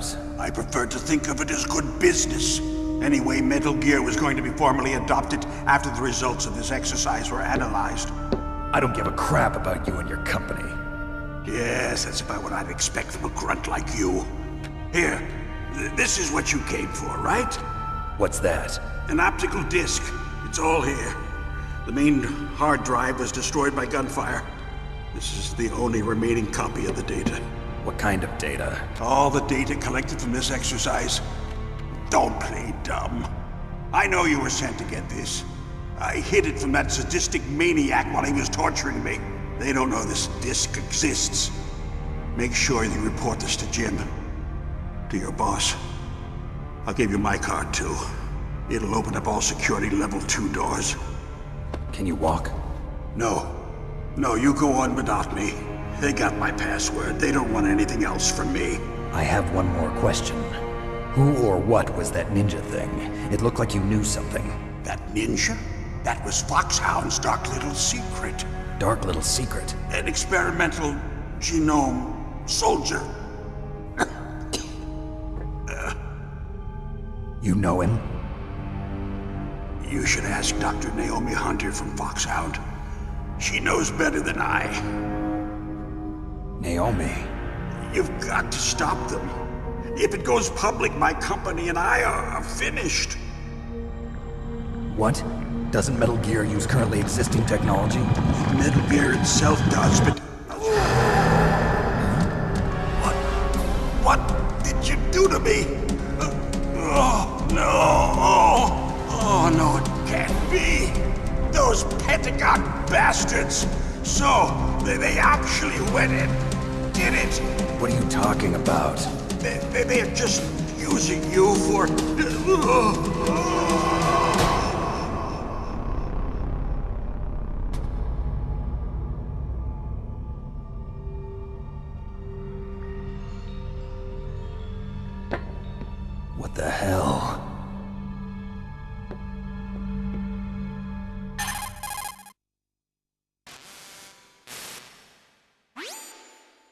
crimes. I prefer to think of it as good business. Anyway, Metal Gear was going to be formally adopted after the results of this exercise were analyzed. I don't give a crap about you and your company. Yes, that's about what I'd expect from a grunt like you. Here, this is what you came for, right? What's that? An optical disc. It's all here. The main hard drive was destroyed by gunfire. This is the only remaining copy of the data. What kind of data? All the data collected from this exercise. Don't play dumb. I know you were sent to get this. I hid it from that sadistic maniac while he was torturing me. They don't know this disc exists. Make sure you report this to Jim. To your boss. I'll give you my card too. It'll open up all security level 2 doors. Can you walk? No. No, you go on without me. They got my password. They don't want anything else from me. I have one more question. Who or what was that ninja thing? It looked like you knew something. That ninja? That was Foxhound's dark little secret. Dark little secret? An experimental genome soldier. You know him? You should ask Dr. Naomi Hunter from Foxhound. She knows better than I. Naomi? You've got to stop them. If it goes public, my company and I are finished. What? Doesn't Metal Gear use currently existing technology? Metal Gear itself does, but... What did you do to me? Oh, no. Oh, no, it can't be. Those Pentagon bastards. So, they actually went and did it. What are you talking about? They're just using you for... What the hell?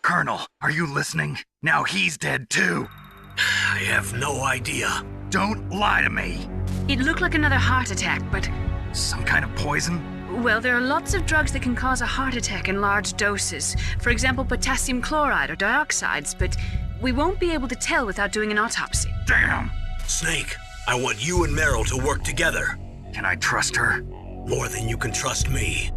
Colonel, are you listening? Now he's dead too. I have no idea. Don't lie to me. It looked like another heart attack, but... Some kind of poison? Well, there are lots of drugs that can cause a heart attack in large doses. For example, potassium chloride or dioxides, but we won't be able to tell without doing an autopsy. Damn! Snake, I want you and Meryl to work together. Can I trust her? More than you can trust me.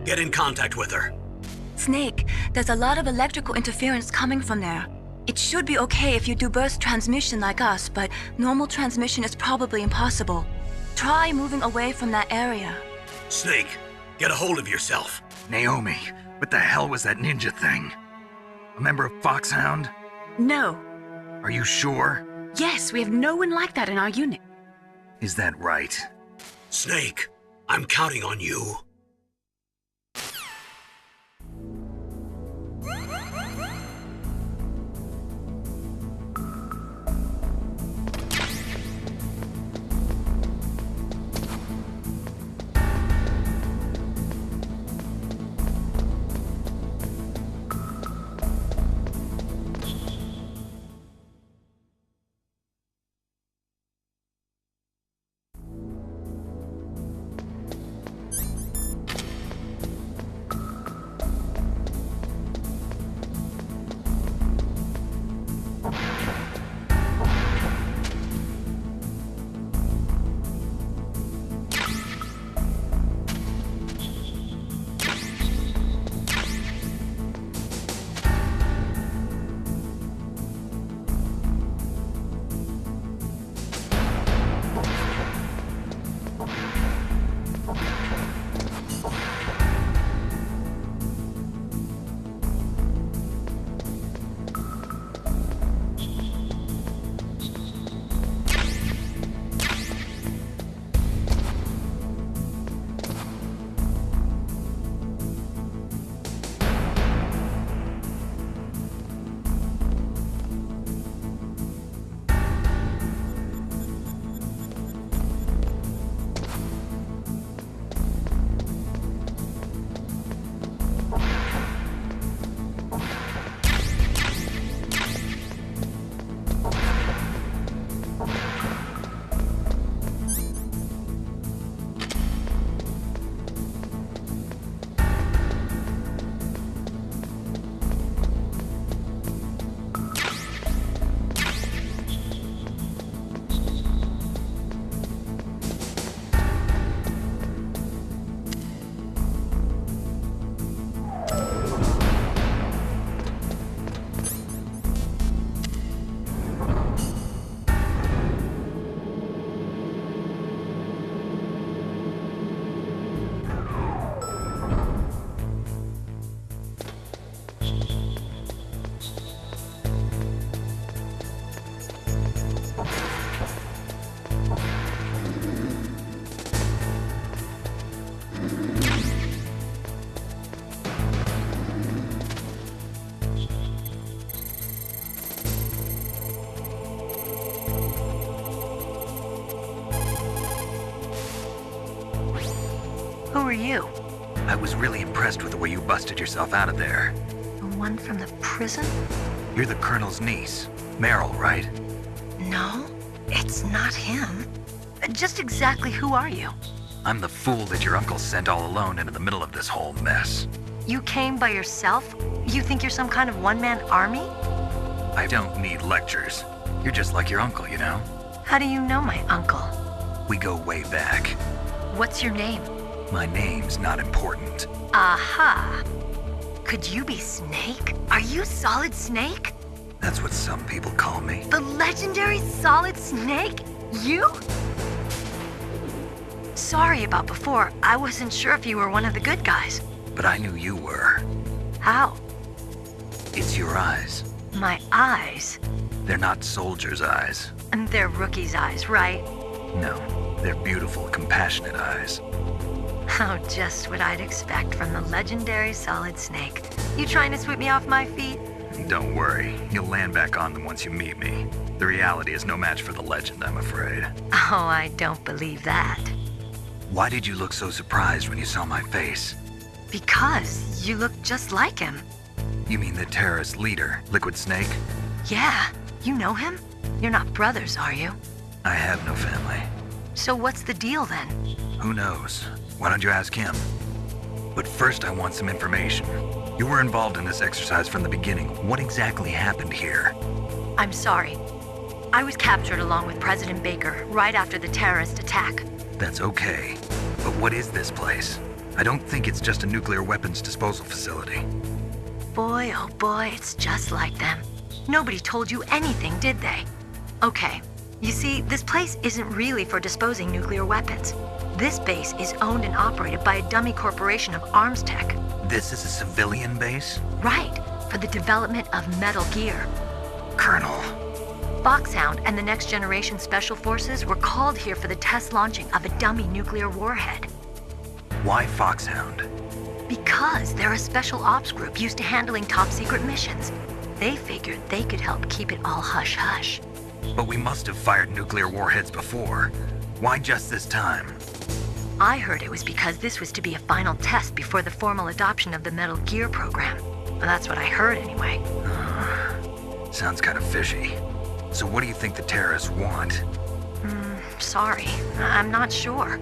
Get in contact with her. Snake, there's a lot of electrical interference coming from there. It should be okay if you do burst transmission like us, but normal transmission is probably impossible. Try moving away from that area. Snake, get a hold of yourself. Naomi, what the hell was that ninja thing? A member of Foxhound? No. Are you sure? Yes, we have no one like that in our unit. Is that right? Snake, I'm counting on you. you? I was really impressed with the way you busted yourself out of there. The one from the prison? You're the Colonel's niece, Meryl, right? No, it's not him. Just exactly who are you? I'm the fool that your uncle sent all alone into the middle of this whole mess. You came by yourself? You think you're some kind of one-man army? I don't need lectures. You're just like your uncle, you know? How do you know my uncle? We go way back. What's your name? My name's not important. Aha! Could you be Snake? Are you Solid Snake? That's what some people call me. The legendary Solid Snake? You? Sorry about before. I wasn't sure if you were one of the good guys. But I knew you were. How? It's your eyes. My eyes? They're not soldiers' eyes. And they're rookies' eyes, right? No, they're beautiful, compassionate eyes. Oh, just what I'd expect from the legendary Solid Snake. You trying to sweep me off my feet? Don't worry, you'll land back on them once you meet me. The reality is no match for the legend, I'm afraid. Oh, I don't believe that. Why did you look so surprised when you saw my face? Because you look just like him. You mean the terrorist leader, Liquid Snake? Yeah, you know him? You're not brothers, are you? I have no family. So what's the deal then? Who knows? Why don't you ask him? But first I want some information. You were involved in this exercise from the beginning. What exactly happened here? I'm sorry. I was captured along with President Baker right after the terrorist attack. That's okay. But what is this place? I don't think it's just a nuclear weapons disposal facility. Boy, oh boy, it's just like them. Nobody told you anything, did they? Okay, you see, this place isn't really for disposing nuclear weapons. This base is owned and operated by a dummy corporation of arms tech. This is a civilian base? Right, for the development of Metal Gear. Colonel. Foxhound and the Next Generation Special Forces were called here for the test launching of a dummy nuclear warhead. Why Foxhound? Because they're a special ops group used to handling top secret missions. They figured they could help keep it all hush-hush. But we must have fired nuclear warheads before. Why just this time? I heard it was because this was to be a final test before the formal adoption of the Metal Gear program. Well, that's what I heard anyway. Sounds kind of fishy. So what do you think the terrorists want? Sorry, I'm not sure.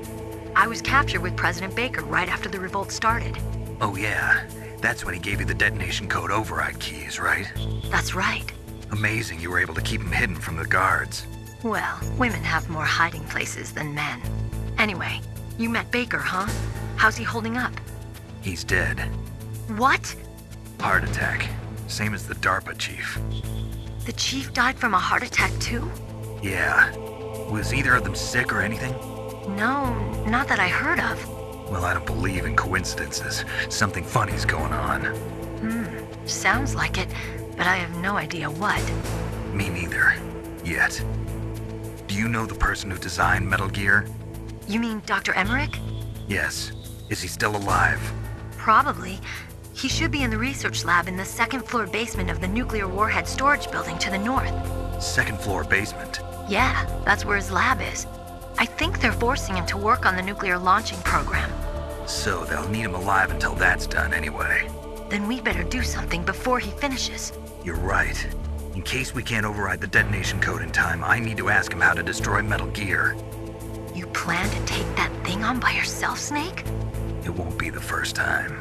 I was captured with President Baker right after the revolt started. Oh yeah, that's when he gave you the detonation code override keys, right? That's right. Amazing you were able to keep him hidden from the guards. Well, women have more hiding places than men. Anyway, you met Baker, huh? How's he holding up? He's dead. What? Heart attack. Same as the DARPA chief. The chief died from a heart attack too? Yeah. Was either of them sick or anything? No, not that I heard of. Well, I don't believe in coincidences. Something funny's going on. Sounds like it, but I have no idea what. Me neither. Yet. Do you know the person who designed Metal Gear? You mean Dr. Emmerich? Yes. Is he still alive? Probably. He should be in the research lab in the second-floor basement of the nuclear warhead storage building to the north. Second floor basement. Yeah, that's where his lab is. I think they're forcing him to work on the nuclear launching program. So they'll need him alive until that's done anyway. Then we better do something before he finishes. You're right. In case we can't override the detonation code in time, I need to ask him how to destroy Metal Gear. You plan to take that thing on by yourself, Snake? It won't be the first time.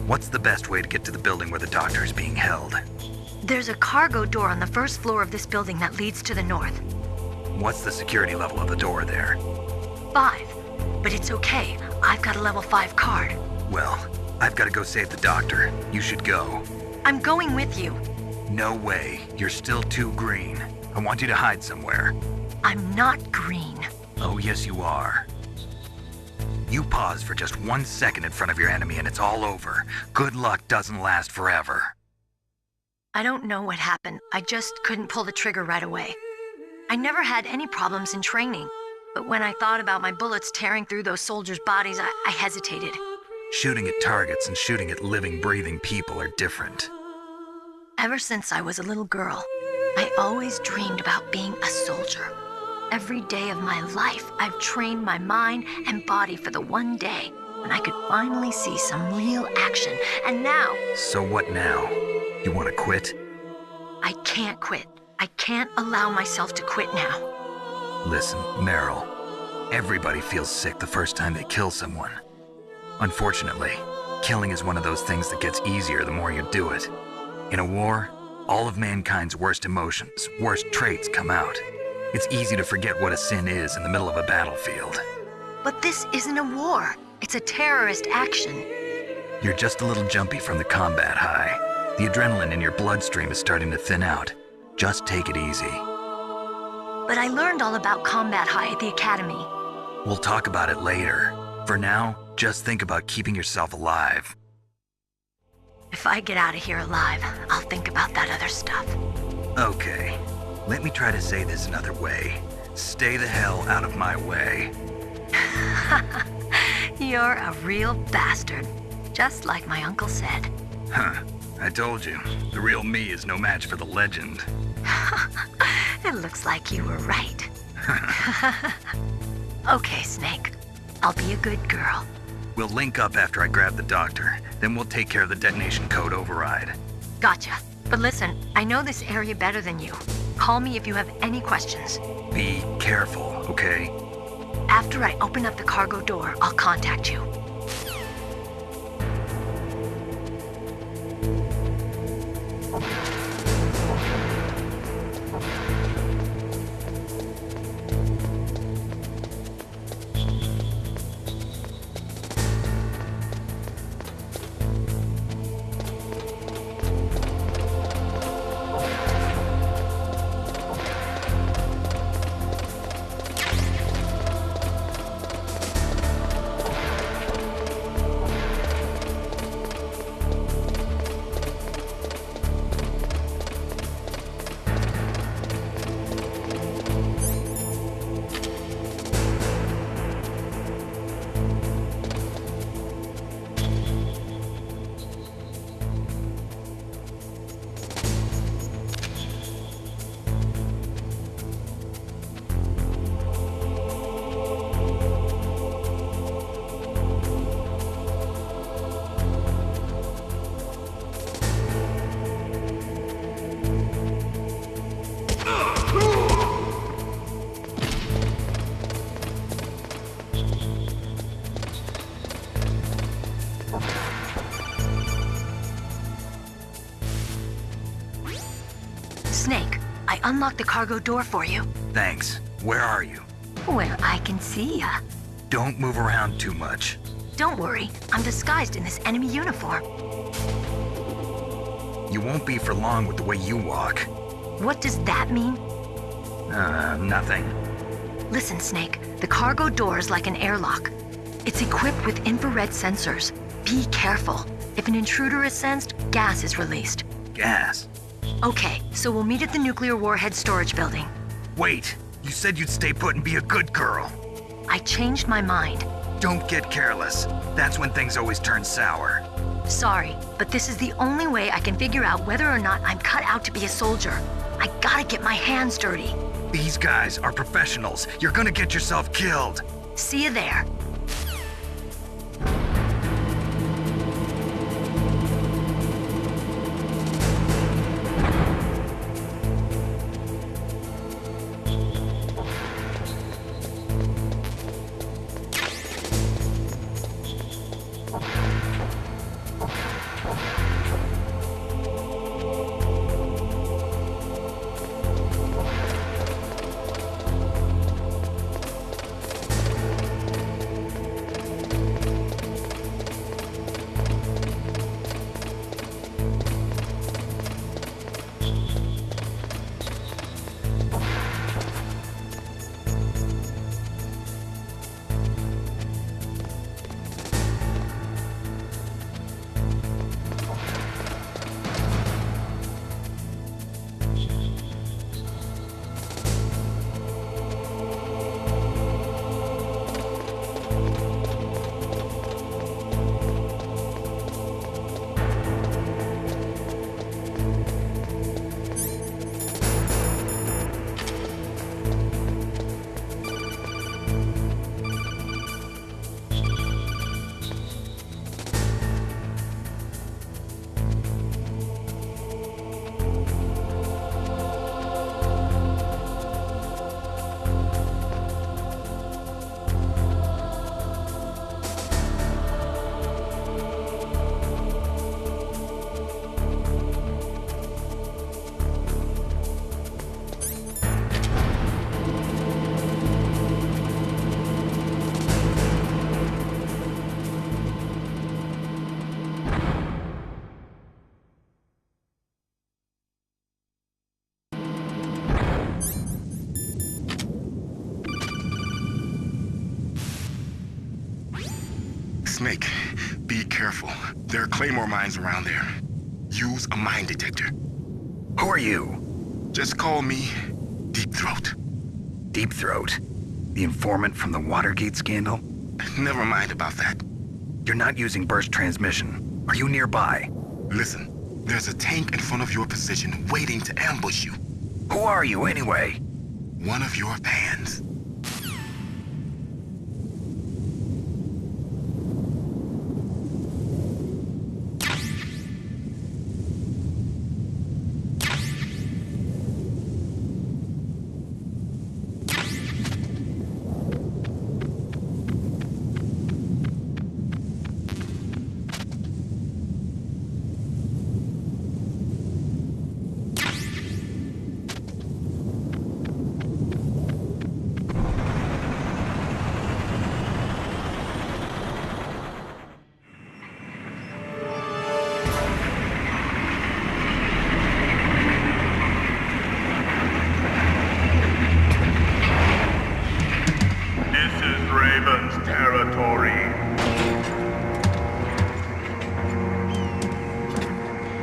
What's the best way to get to the building where the doctor is being held? There's a cargo door on the first floor of this building that leads to the north. What's the security level of the door there? 5. But it's okay. I've got a level 5 card. Well, I've got to go save the doctor. You should go. I'm going with you. No way. You're still too green. I want you to hide somewhere. I'm not green. Oh, yes, you are. You pause for just 1 second in front of your enemy and it's all over. Good luck doesn't last forever. I don't know what happened. I just couldn't pull the trigger right away. I never had any problems in training, but when I thought about my bullets tearing through those soldiers' bodies, I hesitated. Shooting at targets and shooting at living, breathing people are different. Ever since I was a little girl, I always dreamed about being a soldier. Every day of my life, I've trained my mind and body for the one day when I could finally see some real action. And now... So what now? You want to quit? I can't quit. I can't allow myself to quit now. Listen, Meryl. Everybody feels sick the first time they kill someone. Unfortunately, killing is one of those things that gets easier the more you do it. In a war, all of mankind's worst emotions, worst traits come out. It's easy to forget what a sin is in the middle of a battlefield. But this isn't a war. It's a terrorist action. You're just a little jumpy from the combat high. The adrenaline in your bloodstream is starting to thin out. Just take it easy. But I learned all about combat high at the academy. We'll talk about it later. For now, just think about keeping yourself alive. If I get out of here alive, I'll think about that other stuff. Okay, let me try to say this another way. Stay the hell out of my way. You're a real bastard, just like my uncle said. Huh, I told you, the real me is no match for the legend. It looks like you were right. Okay, Snake. I'll be a good girl. We'll link up after I grab the doctor, then we'll take care of the detonation code override. Gotcha. But listen, I know this area better than you. Call me if you have any questions. Be careful, okay? After I open up the cargo door, I'll contact you. Snake, I unlocked the cargo door for you. Thanks. Where are you? Where I can see ya. Don't move around too much. Don't worry, I'm disguised in this enemy uniform. You won't be for long with the way you walk. What does that mean? Nothing. Listen, Snake, the cargo door is like an airlock. It's equipped with infrared sensors. Be careful. If an intruder is sensed, gas is released. Gas? Okay, so we'll meet at the nuclear warhead storage building. Wait, you said you'd stay put and be a good girl. I changed my mind. Don't get careless. That's when things always turn sour. Sorry, but this is the only way I can figure out whether or not I'm cut out to be a soldier. I gotta get my hands dirty. These guys are professionals. You're gonna get yourself killed. See you there. Snake, be careful. There are claymore mines around there. Use a mine detector. Who are you? Just call me Deep Throat. Deep Throat? The informant from the Watergate scandal? Never mind about that. You're not using burst transmission. Are you nearby? Listen, there's a tank in front of your position waiting to ambush you. Who are you anyway? One of your fans.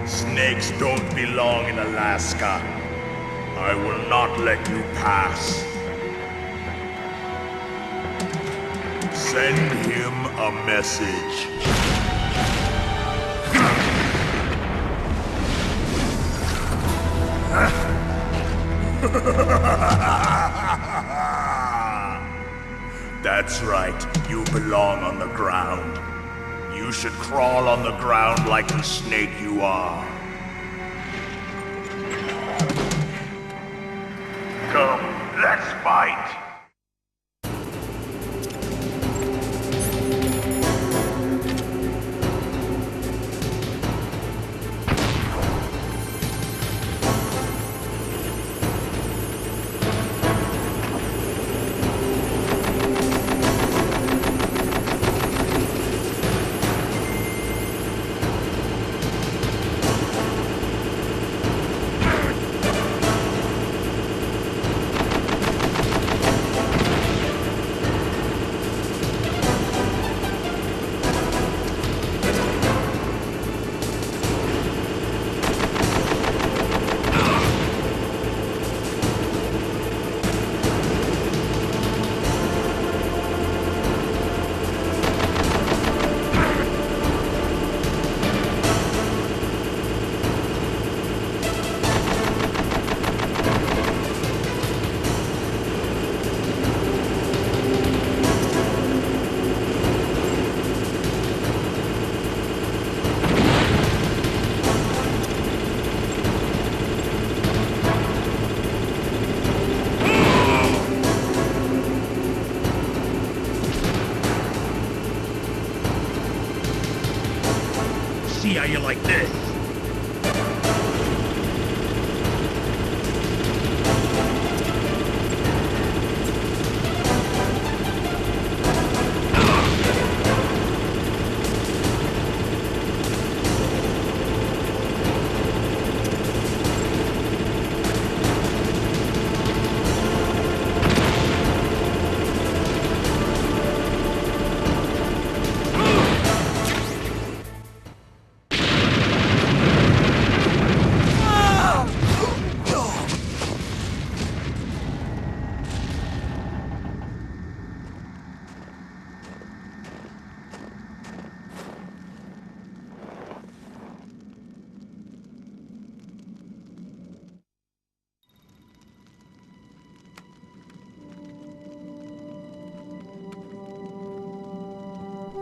Snakes don't belong in Alaska. I will not let you pass. Send him a message. That's right, you belong on the ground. You should crawl on the ground like the snake you are. Come, let's fight! See how you like this.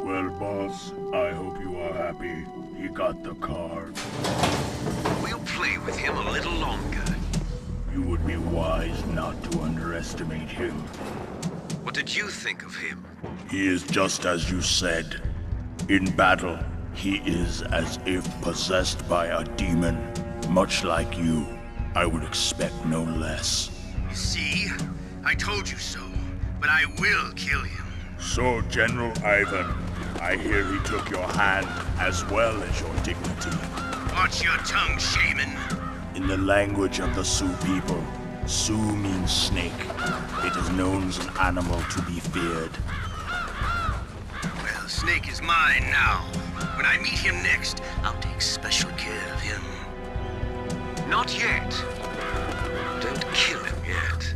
Well, boss, I hope you are happy. He got the card. We'll play with him a little longer. You would be wise not to underestimate him. What did you think of him? He is just as you said. In battle, he is as if possessed by a demon. Much like you, I would expect no less. See? I told you so. But I will kill him. So, General Ivan, I hear he took your hand as well as your dignity. Watch your tongue, shaman. In the language of the Sioux people, Sioux means snake. It is known as an animal to be feared. Well Snake is mine now. When I meet him next, I'll take special care of him. Not yet. Don't kill him yet.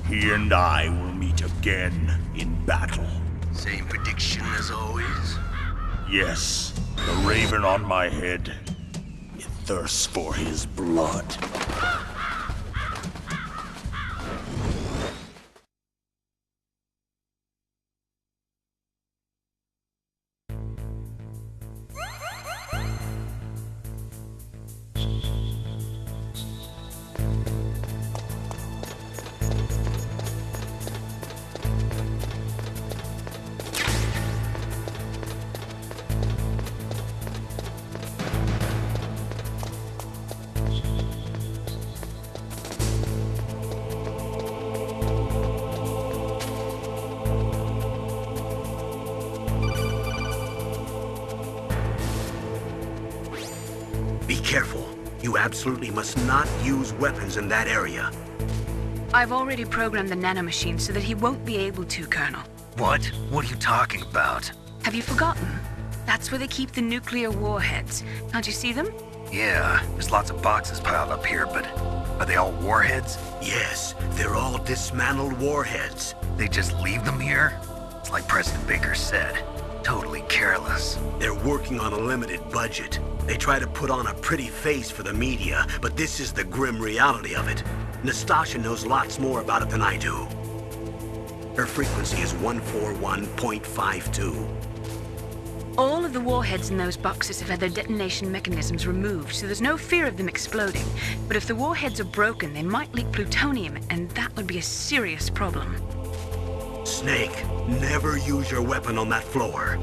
He and I will meet again in battle. Same prediction as always? Yes, the raven on my head. It thirsts for his blood. Be careful. You absolutely must not use weapons in that area. I've already programmed the nanomachine so that he won't be able to, Colonel. What? What are you talking about? Have you forgotten? That's where they keep the nuclear warheads. Can't you see them? Yeah, there's lots of boxes piled up here, but are they all warheads? Yes, they're all dismantled warheads. They just leave them here? It's like President Baker said. Totally careless. They're working on a limited budget. They try to put on a pretty face for the media, but this is the grim reality of it. Nastasha knows lots more about it than I do. Her frequency is 141.52. All of the warheads in those boxes have had their detonation mechanisms removed, so there's no fear of them exploding. But if the warheads are broken, they might leak plutonium, and that would be a serious problem. Snake, never use your weapon on that floor.